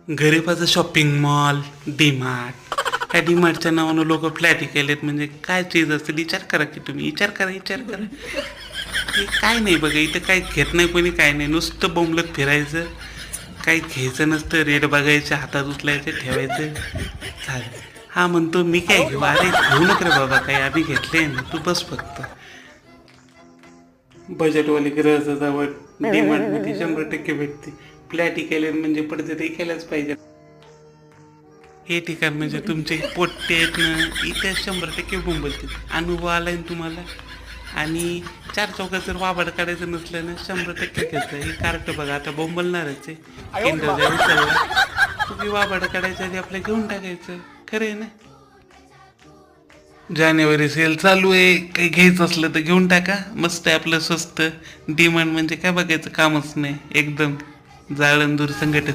गरीबाचं shopping mall, DMart. ह्या डीमार्टच्या नावानं लोक फ्लॅट केलेत, म्हणजे काय चीज असते विचार करा की तुम्ही, विचार करा. हे काय नाही बघा, इथं काय घेत नाही कोणी, काय नाही, नुसतं बोंबलत फिरायचं, काही घ्यायचं नसतं, रेट बघायचे, हातात उचलायचं, ठेवायचं, झालं. हा म्हणतो मी काय घेऊ, अरे घेऊ नका रे बाबा, काही आम्ही घेतले ना, तू बस फक्त. बजेटवाली ग्रह सजावट डीमार्टमध्ये 100% भेटते. फ्लॅट केले म्हणजे पडते ते केलंच पाहिजे. हे ठिकाण म्हणजे तुमचे पोट्टे आहेत ना, इथे 100% बोंबलतील. अनुभव आलाय ना तुम्हाला. आणि चार चौकात जर वाबाड काढायचं नसलं ना, 100% घ्यायचं. हे कार्ट बघा आता बोंबलणारच आहे. केंद्र द्या उचलला तुम्ही, वाबाड काढायचं आधी आपलं घेऊन टाकायचं. खरं आहे ना. जानेवारी सेल चालू आहे, काही घ्यायचं असलं तर घेऊन टाका, मस्त आहे आपलं स्वस्त. डिमांड म्हणजे काय बघायचं कामच नाही, एकदम जाळंदूर संघटन.